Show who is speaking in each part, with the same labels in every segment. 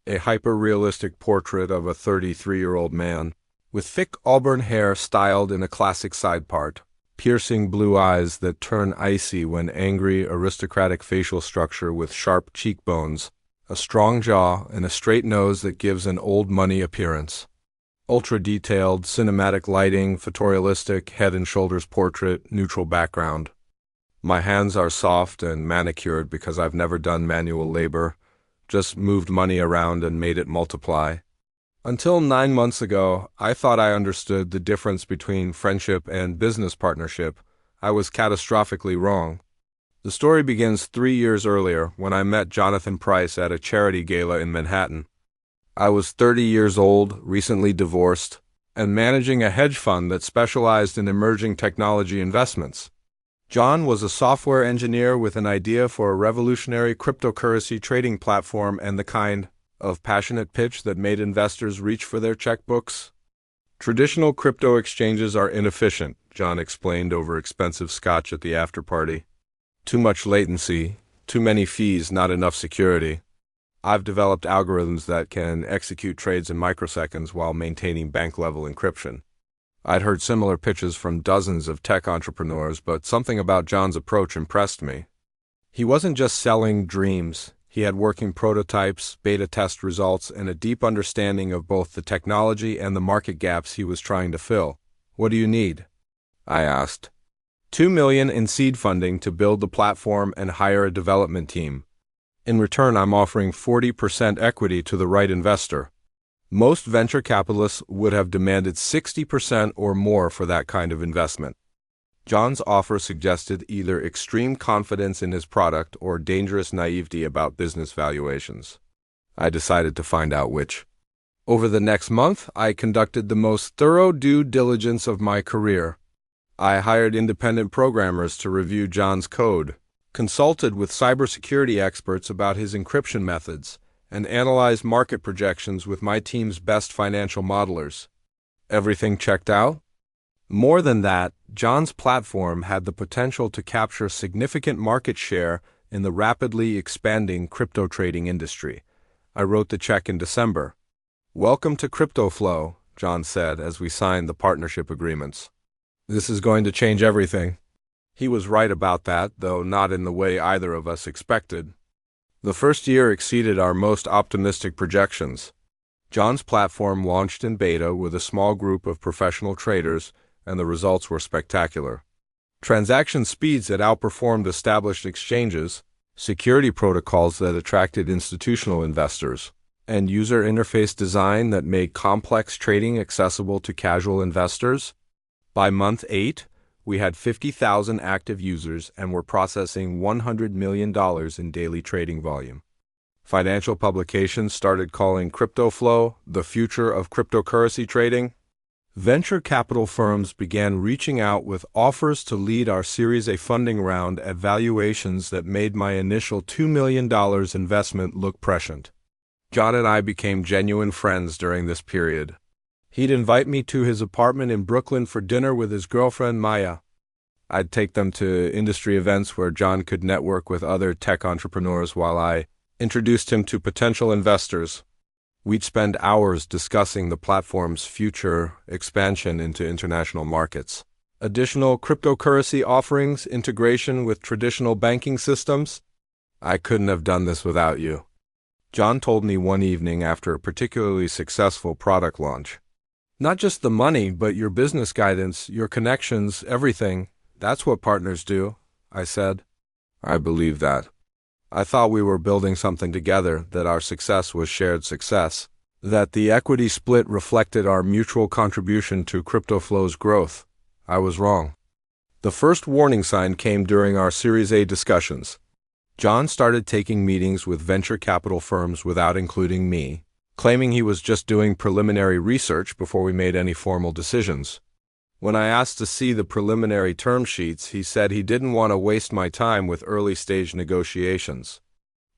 Speaker 1: a hyper-realistic portrait of a 33-year-old man, with thick auburn hair styled in a classic side part, piercing blue eyes that turn icy when angry, aristocratic facial structure with sharp cheekbones, a strong jaw, and a straight nose that gives an old money appearance. Ultra-detailed, cinematic lighting, photorealistic, head and shoulders portrait, neutral background. My hands are soft and manicured because I've never done manual labor, just moved money around and made it multiply. Until 9 months ago, I thought I understood the difference between friendship and business partnership. I was catastrophically wrong. The story begins 3 years earlier when I met Jonathan Price at a charity gala in Manhattan. I was 30 years old, recently divorced, and managing a hedge fund that specialized in emerging technology investments. John was a software engineer with an idea for a revolutionary cryptocurrency trading platform and the kind of passionate pitch that made investors reach for their checkbooks. Traditional crypto exchanges are inefficient, John explained over expensive scotch at the after-party. Too much latency, too many fees, not enough security. I've developed algorithms that can execute trades in microseconds while maintaining bank-level encryption. I'd heard similar pitches from dozens of tech entrepreneurs, but something about John's approach impressed me. He wasn't just selling dreams. He had working prototypes, beta test results, and a deep understanding of both the technology and the market gaps he was trying to fill. "What do you need?" I asked. $2 million in seed funding to build the platform and hire a development team. In return, I'm offering 40% equity to the right investor. Most venture capitalists would have demanded 60% or more for that kind of investment. John's offer suggested either extreme confidence in his product or dangerous naivety about business valuations. I decided to find out which. Over the next month, I conducted the most thorough due diligence of my career. I hired independent programmers to review John's code, consulted with cybersecurity experts about his encryption methods, and analyzed market projections with my team's best financial modelers. Everything checked out? More than that, John's platform had the potential to capture significant market share in the rapidly expanding crypto trading industry. I wrote the check in December. "Welcome to CryptoFlow," John said as we signed the partnership agreements. "This is going to change everything." He was right about that, though not in the way either of us expected. The first year exceeded our most optimistic projections. John's platform launched in beta with a small group of professional traders, and the results were spectacular. Transaction speeds that outperformed established exchanges, security protocols that attracted institutional investors, and user interface design that made complex trading accessible to casual investors. By month 8, we had 50,000 active users and were processing $100 million in daily trading volume. Financial publications started calling CryptoFlow the future of cryptocurrency trading. Venture capital firms began reaching out with offers to lead our Series A funding round at valuations that made my initial $2 million investment look prescient. John and I became genuine friends during this period. He'd invite me to his apartment in Brooklyn for dinner with his girlfriend, Maya. I'd take them to industry events where John could network with other tech entrepreneurs while I introduced him to potential investors. We'd spend hours discussing the platform's future expansion into international markets, additional cryptocurrency offerings, integration with traditional banking systems. "I couldn't have done this without you," John told me one evening after a particularly successful product launch. "Not just the money, but your business guidance, your connections, everything. That's what partners do," I said. I believe that. I thought we were building something together, that our success was shared success, that the equity split reflected our mutual contribution to CryptoFlow's growth. I was wrong. The first warning sign came during our Series A discussions. John started taking meetings with venture capital firms without including me, claiming he was just doing preliminary research before we made any formal decisions. When I asked to see the preliminary term sheets, he said he didn't want to waste my time with early-stage negotiations.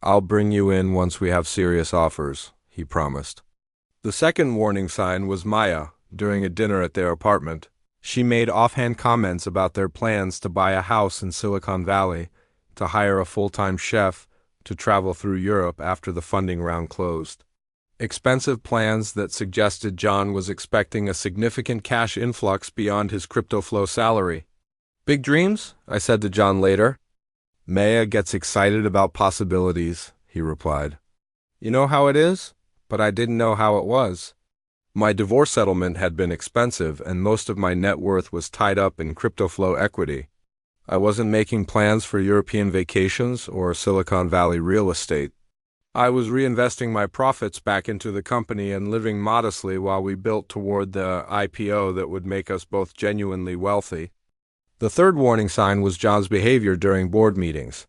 Speaker 1: "I'll bring you in once we have serious offers," he promised. The second warning sign was Maya, during a dinner at their apartment. She made offhand comments about their plans to buy a house in Silicon Valley, to hire a full-time chef, to travel through Europe after the funding round closed. expensive plans that suggested John was expecting a significant cash influx beyond his crypto flow salary. Big dreams? I said to John later. Maya gets excited about possibilities, he replied. You know how it is? But I didn't know how it was. My divorce settlement had been expensive, and most of my net worth was tied up in crypto flow equity. I wasn't making plans for European vacations or Silicon Valley real estate. I was reinvesting my profits back into the company and living modestly while we built toward the IPO that would make us both genuinely wealthy. The third warning sign was John's behavior during board meetings.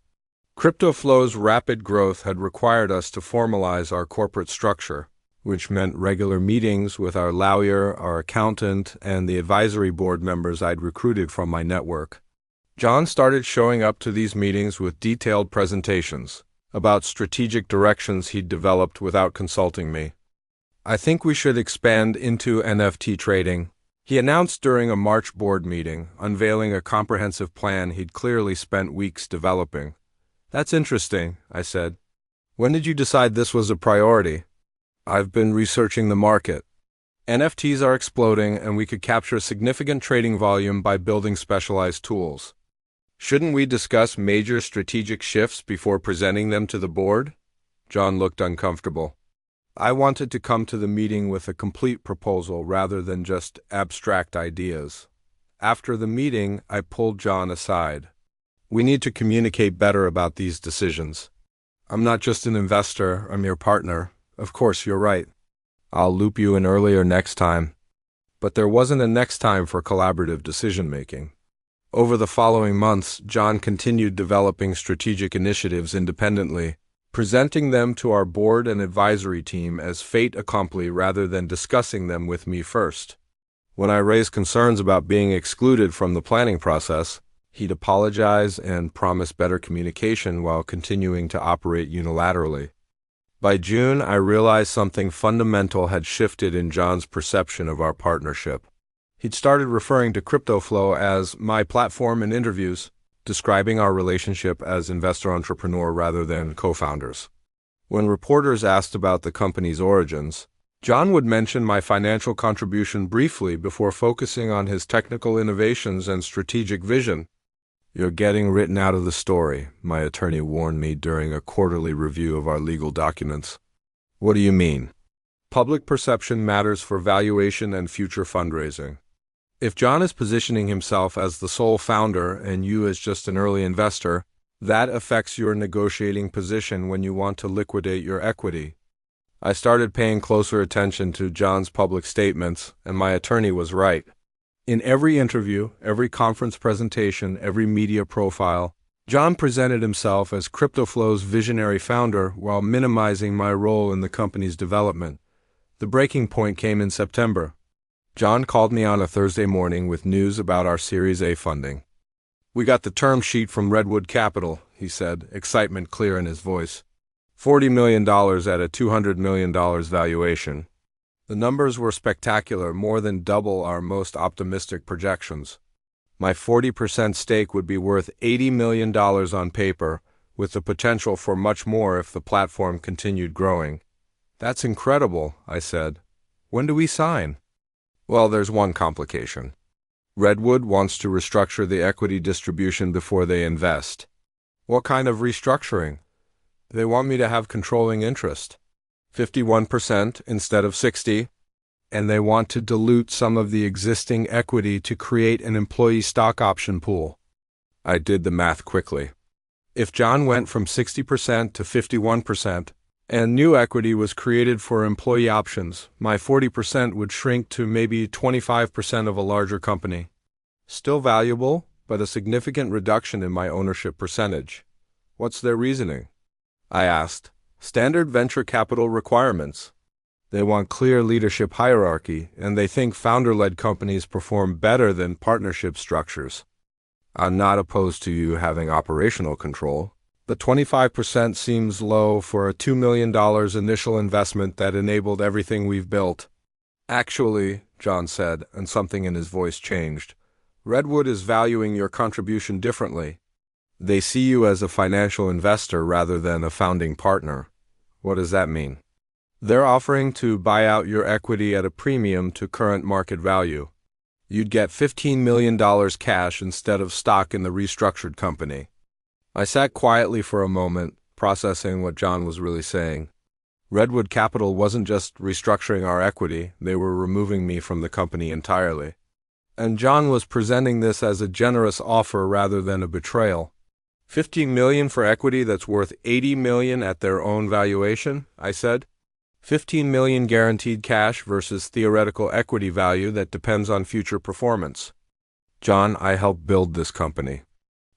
Speaker 1: Crypto flow's rapid growth had required us to formalize our corporate structure, which meant regular meetings with our lawyer, our accountant, and the advisory board members I'd recruited from my network. John started showing up to these meetings with detailed presentations about strategic directions he'd developed without consulting me. I think we should expand into NFT trading, he announced during a March board meeting, unveiling a comprehensive plan he'd clearly spent weeks developing. That's interesting, I said. When did you decide this was a priority? I've been researching the market. NFTs are exploding, and we could capture significant trading volume by building specialized tools. Shouldn't we discuss major strategic shifts before presenting them to the board? John looked uncomfortable. I wanted to come to the meeting with a complete proposal rather than just abstract ideas. After the meeting, I pulled John aside. We need to communicate better about these decisions. I'm not just an investor, I'm your partner. Of course, you're right. I'll loop you in earlier next time. But there wasn't a next time for collaborative decision-making. Over the following months, John continued developing strategic initiatives independently, presenting them to our board and advisory team as fait accompli rather than discussing them with me first. When I raised concerns about being excluded from the planning process, he'd apologize and promise better communication while continuing to operate unilaterally. By June, I realized something fundamental had shifted in John's perception of our partnership. He'd started referring to CryptoFlow as my platform in interviews, describing our relationship as investor-entrepreneur rather than co-founders. When reporters asked about the company's origins, John would mention my financial contribution briefly before focusing on his technical innovations and strategic vision. You're getting written out of the story, my attorney warned me during a quarterly review of our legal documents. What do you mean? Public perception matters for valuation and future fundraising. If John is positioning himself as the sole founder and you as just an early investor, that affects your negotiating position when you want to liquidate your equity. I started paying closer attention to John's public statements, and my attorney was right. In every interview, every conference presentation, every media profile, John presented himself as CryptoFlow's visionary founder while minimizing my role in the company's development. The breaking point came in September. John called me on a Thursday morning with news about our Series A funding. We got the term sheet from Redwood Capital, he said, excitement clear in his voice. $40 million at a $200 million valuation. The numbers were spectacular, more than double our most optimistic projections. My 40% stake would be worth $80 million on paper, with the potential for much more if the platform continued growing. That's incredible, I said. When do we sign? Well, there's one complication. Redwood wants to restructure the equity distribution before they invest. What kind of restructuring? They want me to have controlling interest. 51% instead of 60%, and they want to dilute some of the existing equity to create an employee stock option pool. I did the math quickly. If John went from 60% to 51%, and new equity was created for employee options, my 40% would shrink to maybe 25% of a larger company. Still valuable, but a significant reduction in my ownership percentage. What's their reasoning? I asked. Standard venture capital requirements. They want clear leadership hierarchy, and they think founder-led companies perform better than partnership structures. I'm not opposed to you having operational control. The 25% seems low for a $2 million initial investment that enabled everything we've built. Actually, John said, and something in his voice changed, Redwood is valuing your contribution differently. They see you as a financial investor rather than a founding partner. What does that mean? They're offering to buy out your equity at a premium to current market value. You'd get $15 million cash instead of stock in the restructured company. I sat quietly for a moment, processing what John was really saying. Redwood Capital wasn't just restructuring our equity, they were removing me from the company entirely. And John was presenting this as a generous offer rather than a betrayal. $15 million for equity that's worth $80 million at their own valuation, I said. $15 million guaranteed cash versus theoretical equity value that depends on future performance. John, I helped build this company.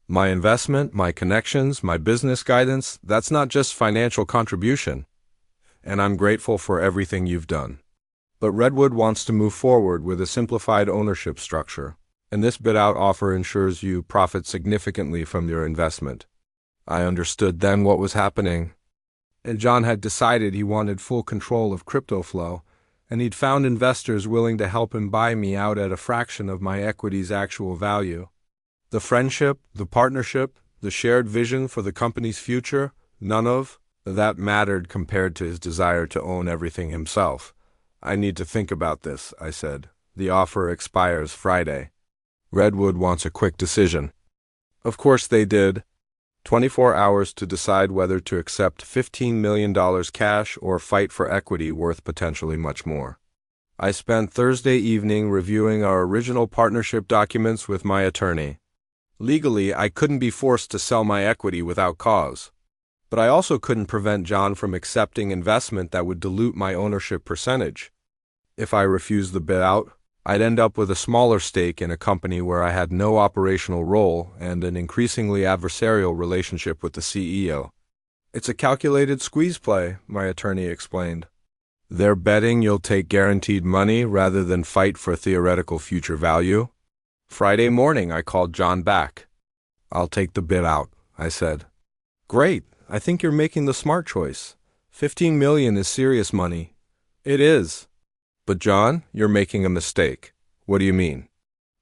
Speaker 1: My investment, my connections, my business guidance, that's not just financial contribution. And I'm grateful for everything you've done. But Redwood wants to move forward with a simplified ownership structure, and this bid-out offer ensures you profit significantly from your investment. I understood then what was happening. And John had decided he wanted full control of crypto flow, and he'd found investors willing to help him buy me out at a fraction of my equity's actual value. The friendship, the partnership, the shared vision for the company's future, none of that mattered compared to his desire to own everything himself. I need to think about this, I said. The offer expires Friday. Redwood wants a quick decision. Of course they did. 24 hours to decide whether to accept $15 million cash or fight for equity worth potentially much more. I spent Thursday evening reviewing our original partnership documents with my attorney. Legally, I couldn't be forced to sell my equity without cause. But I also couldn't prevent John from accepting investment that would dilute my ownership percentage. If I refused the bid out, I'd end up with a smaller stake in a company where I had no operational role and an increasingly adversarial relationship with the CEO. It's a calculated squeeze play, my attorney explained. They're betting you'll take guaranteed money rather than fight for theoretical future value. Friday morning, I called John back. I'll take the bid out, I said. Great, I think you're making the smart choice. $15 million is serious money. It is. But John, you're making a mistake. What do you mean?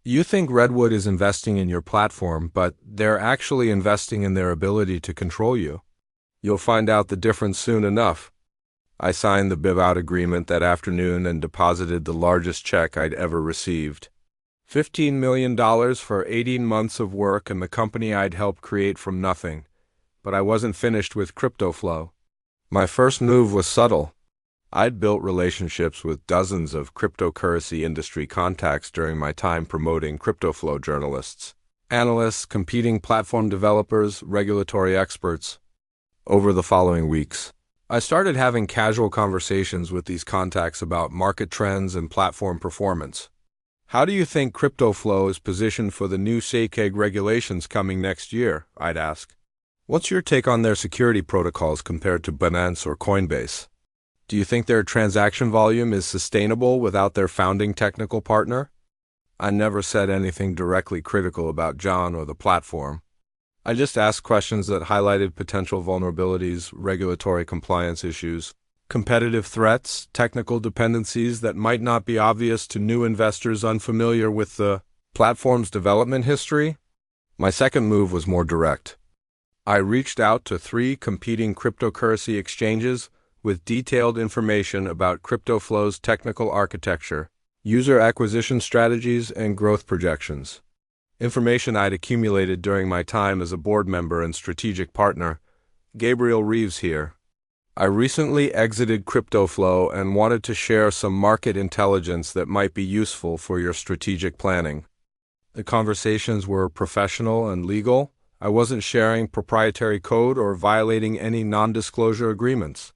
Speaker 1: You think Redwood is investing in your platform, but they're actually investing in their ability to control you. You'll find out the difference soon enough. I signed the bid-out agreement that afternoon and deposited the largest check I'd ever received. $15 million for 18 months of work and the company I'd helped create from nothing. But I wasn't finished with crypto flow. My first move was subtle. I'd built relationships with dozens of cryptocurrency industry contacts during my time promoting CryptoFlow journalists, analysts, competing platform developers, regulatory experts. Over the following weeks, I started having casual conversations with these contacts about market trends and platform performance. How do you think CryptoFlow is positioned for the new SEC regulations coming next year? I'd ask. What's your take on their security protocols compared to Binance or Coinbase? Do you think their transaction volume is sustainable without their founding technical partner? I never said anything directly critical about John or the platform. I just asked questions that highlighted potential vulnerabilities, regulatory compliance issues, competitive threats, technical dependencies that might not be obvious to new investors unfamiliar with the platform's development history. My second move was more direct. I reached out to 3 competing cryptocurrency exchanges with detailed information about CryptoFlow's technical architecture, user acquisition strategies, and growth projections. Information I'd accumulated during my time as a board member and strategic partner. Gabriel Reeves here. I recently exited CryptoFlow and wanted to share some market intelligence that might be useful for your strategic planning. The conversations were professional and legal. I wasn't sharing proprietary code or violating any non-disclosure agreements.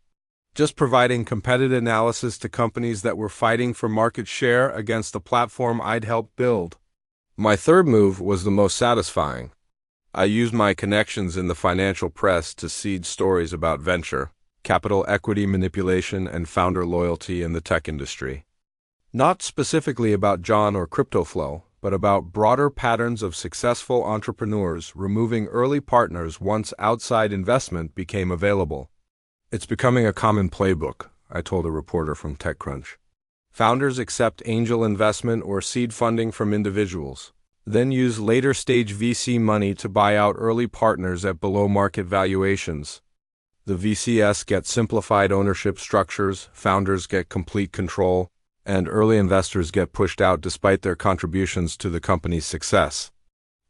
Speaker 1: Just providing competitive analysis to companies that were fighting for market share against the platform I'd helped build. My third move was the most satisfying. I used my connections in the financial press to seed stories about venture, capital equity manipulation, and founder loyalty in the tech industry. Not specifically about John or CryptoFlow, but about broader patterns of successful entrepreneurs removing early partners once outside investment became available. It's becoming a common playbook, I told a reporter from TechCrunch. Founders accept angel investment or seed funding from individuals, then use later-stage VC money to buy out early partners at below-market valuations. The VCS get simplified ownership structures, founders get complete control, and early investors get pushed out despite their contributions to the company's success.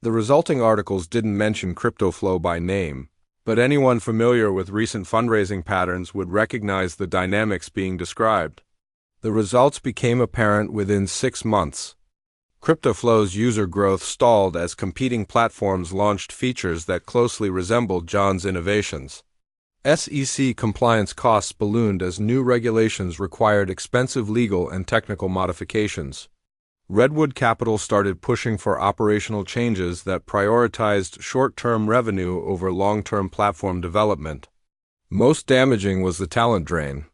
Speaker 1: The resulting articles didn't mention CryptoFlow by name, but anyone familiar with recent fundraising patterns would recognize the dynamics being described. The results became apparent within 6 months. CryptoFlow's user growth stalled as competing platforms launched features that closely resembled John's innovations. SEC compliance costs ballooned as new regulations required expensive legal and technical modifications. Redwood Capital started pushing for operational changes that prioritized short-term revenue over long-term platform development. Most damaging was the talent drain.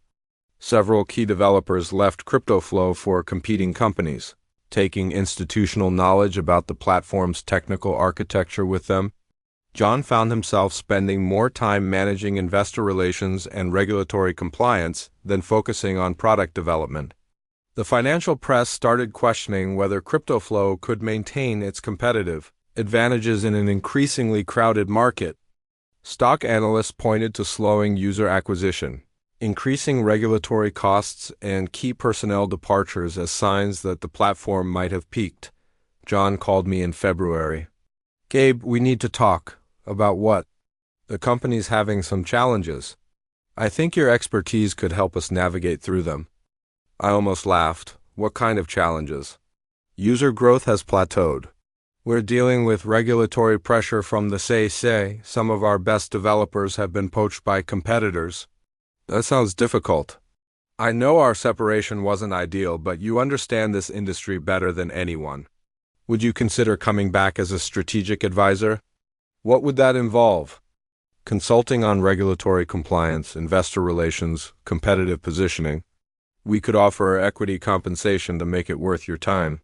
Speaker 1: Several key developers left CryptoFlow for competing companies, taking institutional knowledge about the platform's technical architecture with them. John found himself spending more time managing investor relations and regulatory compliance than focusing on product development. The financial press started questioning whether CryptoFlow could maintain its competitive advantages in an increasingly crowded market. Stock analysts pointed to slowing user acquisition, increasing regulatory costs, and key personnel departures as signs that the platform might have peaked. John called me in February. "Gabe, we need to talk." "About what?" "The company's having some challenges. I think your expertise could help us navigate through them." I almost laughed. "What kind of challenges?" "User growth has plateaued. We're dealing with regulatory pressure from the SEC. Some of our best developers have been poached by competitors." "That sounds difficult." "I know our separation wasn't ideal, but you understand this industry better than anyone. Would you consider coming back as a strategic advisor?" "What would that involve?" "Consulting on regulatory compliance, investor relations, competitive positioning. We could offer equity compensation to make it worth your time."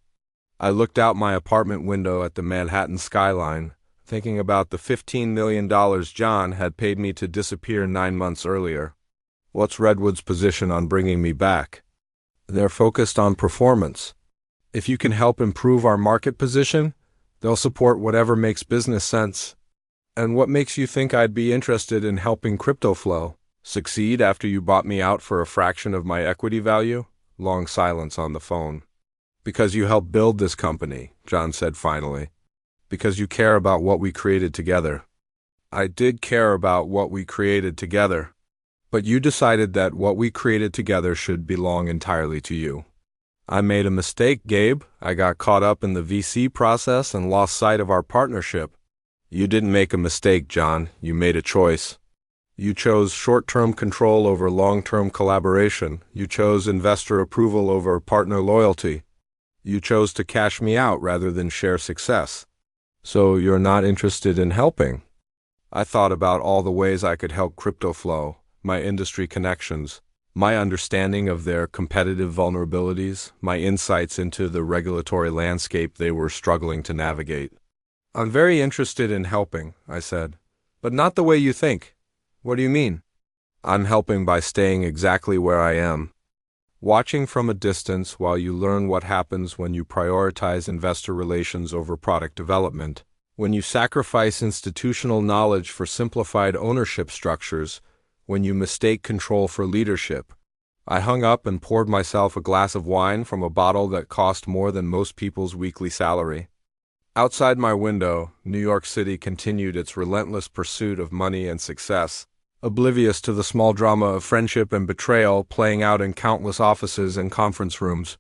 Speaker 1: I looked out my apartment window at the Manhattan skyline, thinking about the $15 million John had paid me to disappear 9 months earlier. "What's Redwood's position on bringing me back?" "They're focused on performance. If you can help improve our market position, they'll support whatever makes business sense." "And what makes you think I'd be interested in helping CryptoFlow succeed after you bought me out for a fraction of my equity value?" Long silence on the phone. "Because you helped build this company," John said finally. "Because you care about what we created together." "I did care about what we created together. But you decided that what we created together should belong entirely to you." "I made a mistake, Gabe. I got caught up in the VC process and lost sight of our partnership." "You didn't make a mistake, John. You made a choice. You chose short-term control over long-term collaboration. You chose investor approval over partner loyalty. You chose to cash me out rather than share success. So you're not interested in helping?" I thought about all the ways I could help CryptoFlow, my industry connections, my understanding of their competitive vulnerabilities, my insights into the regulatory landscape they were struggling to navigate. "I'm very interested in helping," I said, "but not the way you think." "What do you mean?" "I'm helping by staying exactly where I am. Watching from a distance while you learn what happens when you prioritize investor relations over product development, when you sacrifice institutional knowledge for simplified ownership structures, when you mistake control for leadership." I hung up and poured myself a glass of wine from a bottle that cost more than most people's weekly salary. Outside my window, New York City continued its relentless pursuit of money and success, oblivious to the small drama of friendship and betrayal playing out in countless offices and conference rooms.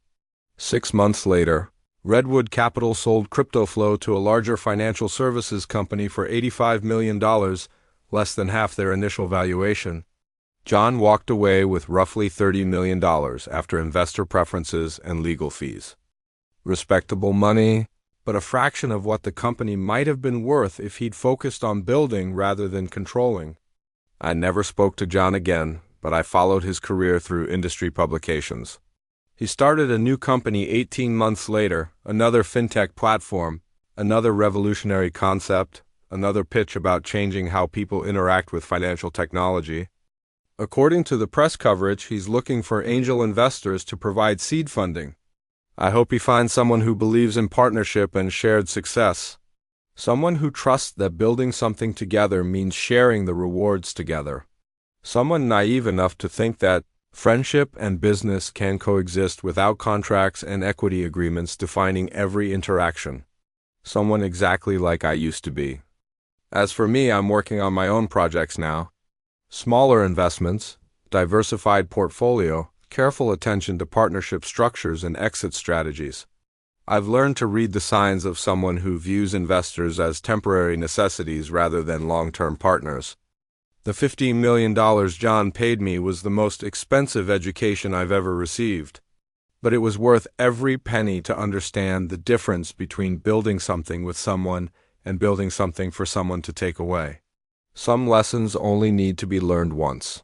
Speaker 1: 6 months later, Redwood Capital sold CryptoFlow to a larger financial services company for $85 million, less than half their initial valuation. John walked away with roughly $30 million after investor preferences and legal fees. Respectable money, but a fraction of what the company might have been worth if he'd focused on building rather than controlling. I never spoke to John again, but I followed his career through industry publications. He started a new company 18 months later, another fintech platform, another revolutionary concept, another pitch about changing how people interact with financial technology. According to the press coverage, he's looking for angel investors to provide seed funding. I hope he finds someone who believes in partnership and shared success. Someone who trusts that building something together means sharing the rewards together. Someone naive enough to think that friendship and business can coexist without contracts and equity agreements defining every interaction. Someone exactly like I used to be. As for me, I'm working on my own projects now. Smaller investments, diversified portfolio, careful attention to partnership structures and exit strategies. I've learned to read the signs of someone who views investors as temporary necessities rather than long-term partners. The $15 million John paid me was the most expensive education I've ever received, but it was worth every penny to understand the difference between building something with someone and building something for someone to take away. Some lessons only need to be learned once.